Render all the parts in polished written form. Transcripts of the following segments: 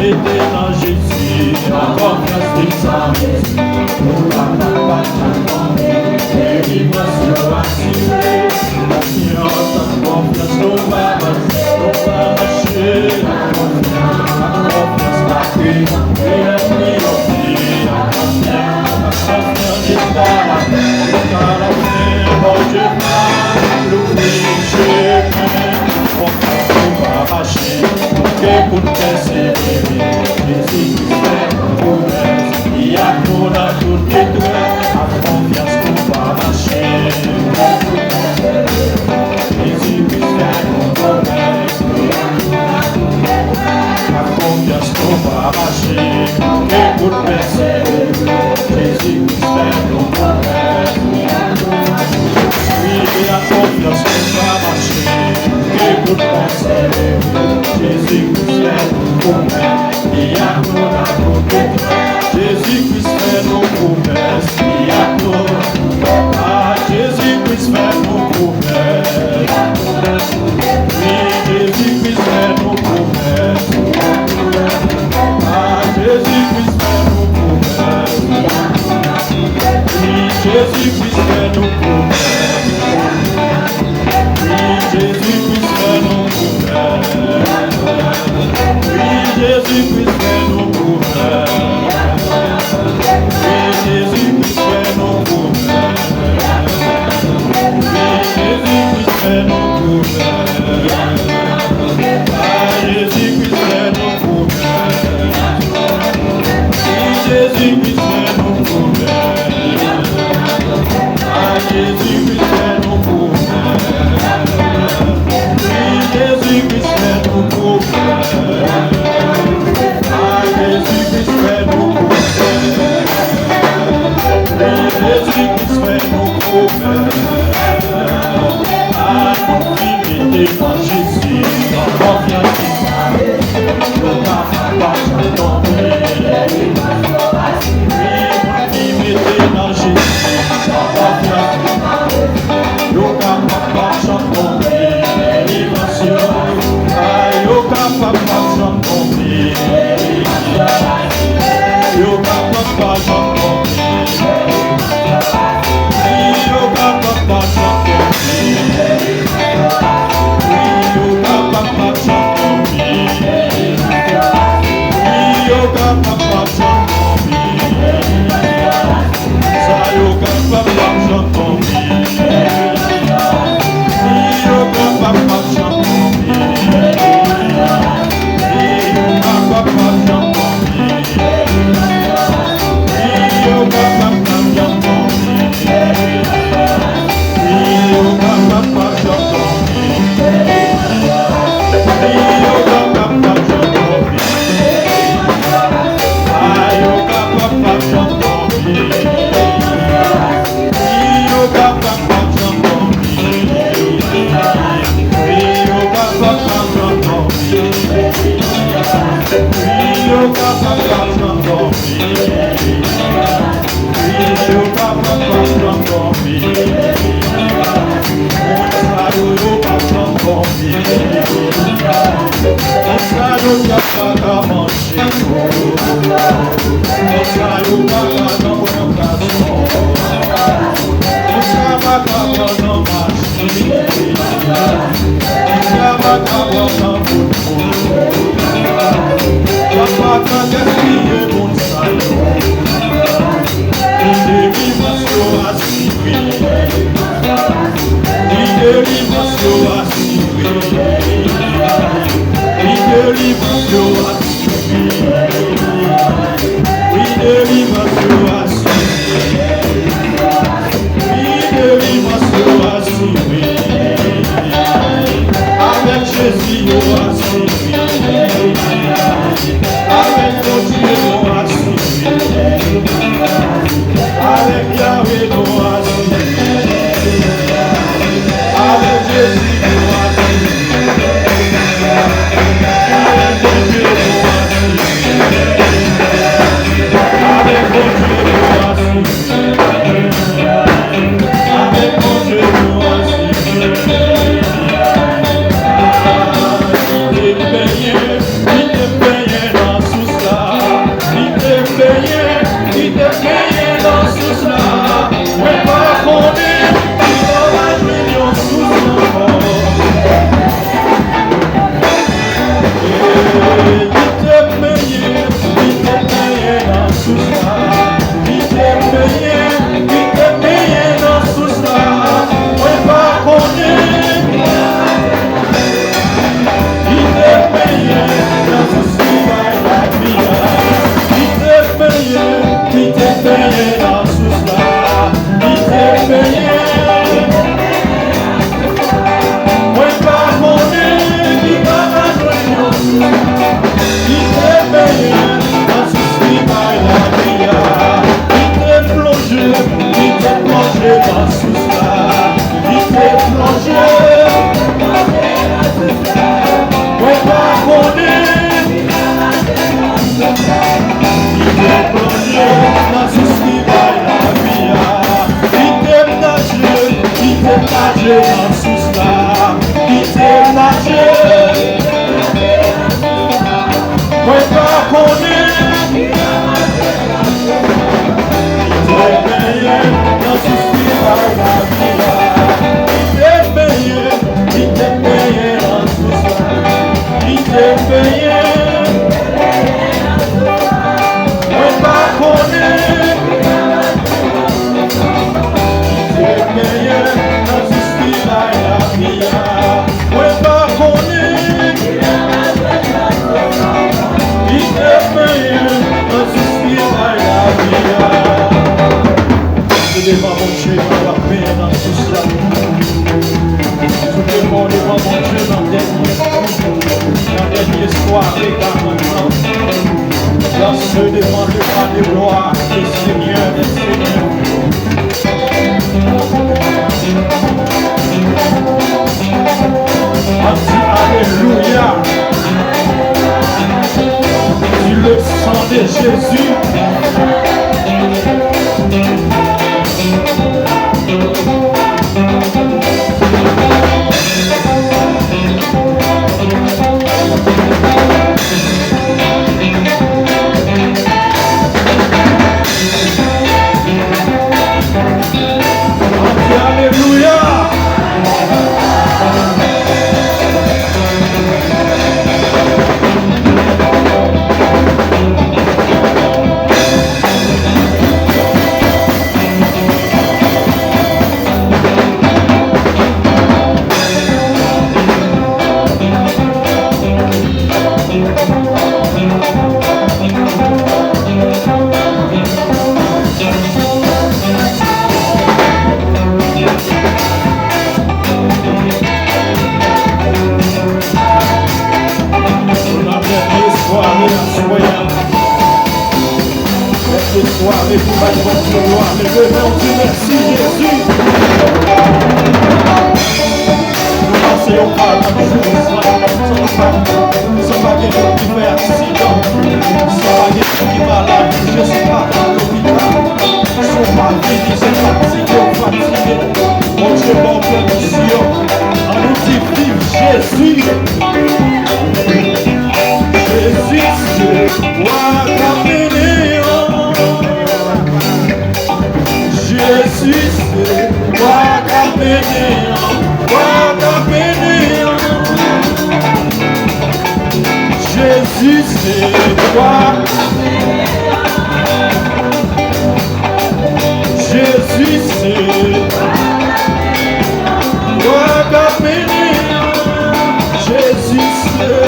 mettez dans Jésus, la confiance des saints. Pour la délivrance assurée, la science, la confiance, nous va marcher, la confiance, la paix, et l'ennemi oublie, la confiance est là, jusqu'à la fin, bon Dieu, l'oublie, confiance, nous va marcher, que pour persévérer, Jésus fait promesse, il y a pour la toute étoile, la confiance qu'on va marcher. Jésus fait promesse, la confiance qu'on va marcher, que pour persévérer, Jésus fait promesse. Oui, la confiance qu'on va marcher, que pour persévérer, Jésus fait promesse, il y a pour la toute étoile. Jésus-Christ fait nos promesses, il y a pour Jésus-Christ fait nos promesses. Oui, Jésus-Christ fait nos promesses. Jésus-Christ fait nos promesses. Oui, Jésus-Christ fait nos promesses. Oui, Jésus-Christ fait nos promesses. Oui, Jésus-Christ fait nos promesses. Jésus-Christ fait nos promesses. Jésus-Christ fait nos promesses. Jésus-Christ fait nos promesses. Jésus-Christ fait nos promesses. Jésus-Christ fait nos promesses. Jésus-Christ fait nos promesses. Jésus-Christ fait nos promesses. Jésus-Christ fait nos promesses. Mettez dans Jésus, la confiance des saints. Le papa tomber. Oui, mettez dans Jésus, la confiance des saints. Le papa tomber. Le papa tomber. Le papa tomber. Lorsque devant le roi des rois, les seigneurs des seigneurs. On dit Alléluia. Du le sang de Jésus. Soirée pour ma grande gloire, mais le nom du merci Jésus. Nous pensons pas comme jour, sans pas quelqu'un qui fait accident, sans pas quelqu'un qui est malade, je ne suis pas dans l'hôpital, sans pas fini, c'est fatigué, mon Dieu, mon permission, en nous dit vive Jésus. Jésus, c'est moi qui Jésus, c'est moi qui Jésus, c'est toi. Jésus, c'est toi qui Jésus, c'est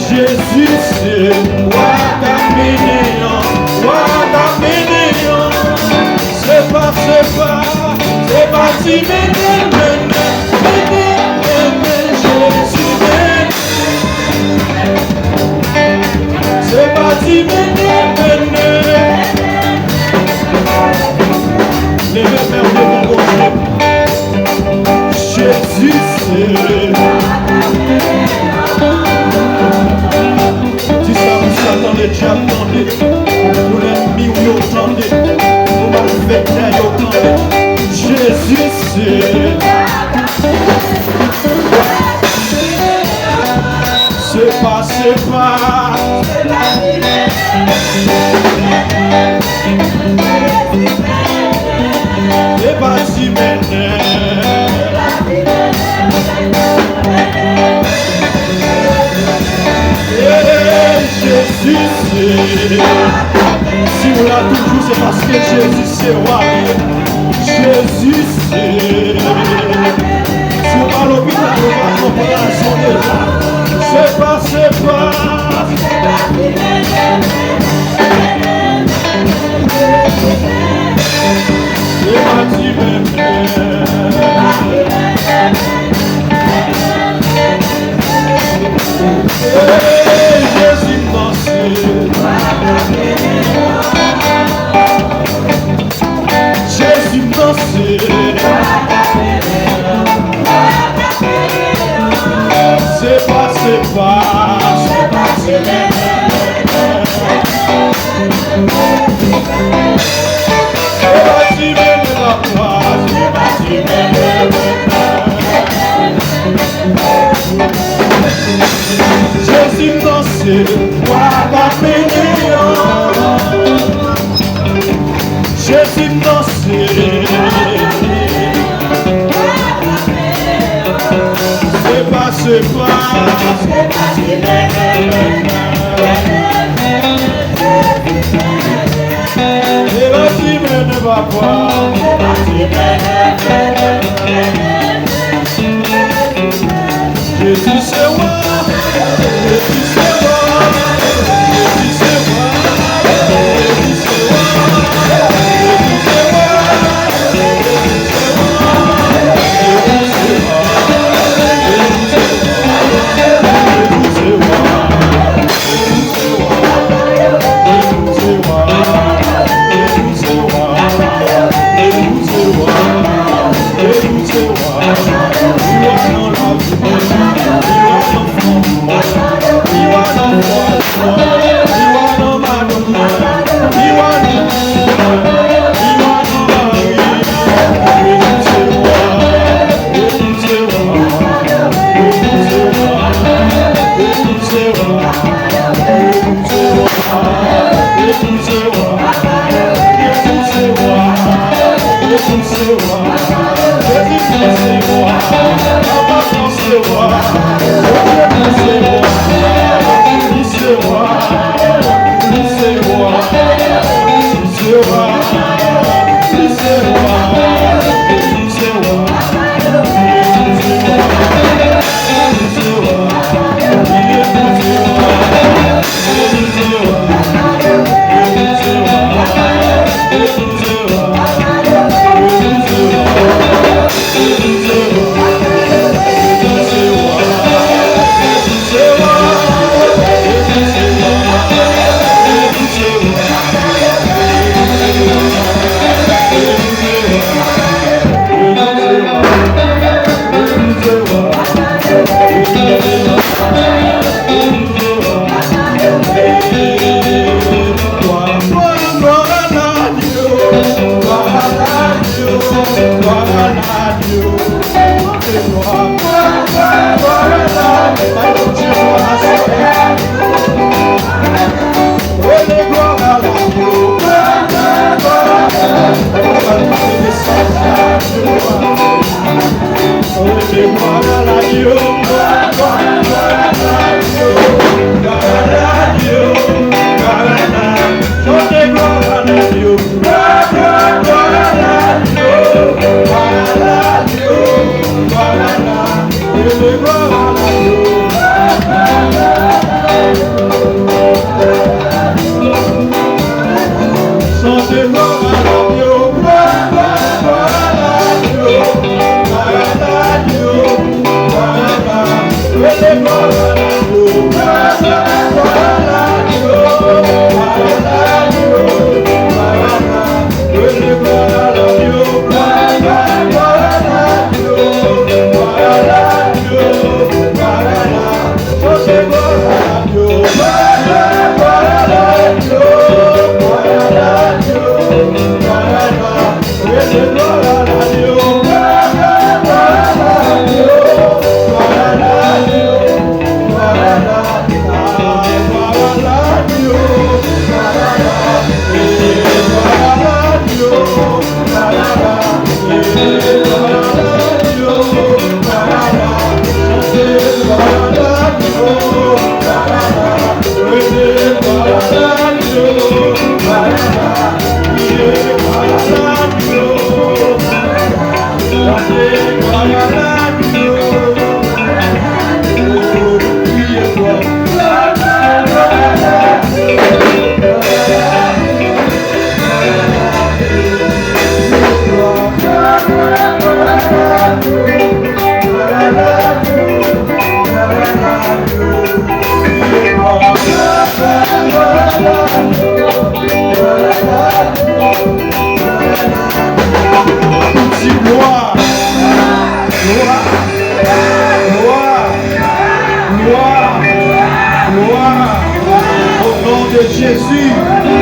Jésus, c'est toi c'est pas si c'est pas si les mêmes devant mon Dieu. Jésus, c'est si ça vous attendez, tu attendez. Pour l'ennemi, oui, attendez. Pour ma fête, attendez. Jésus, c'est pas si Jésus, si on l'a toujours, c'est parce que Jésus, c'est roi. Jésus, c'est si on va à l'hôpital, on va comprendre son déjà. C'est pas Jésus, Jésus, c'est pas Jésus dansé, moi la Jésus dansé, c'est pas ne va pas. Jésus c'est moi, Jésus c'est moi, Jésus c'est moi, Jésus c'est moi, Jésus c'est moi, Jésus c'est moi, Jésus c'est moi, Jésus c'est moi. Jésus.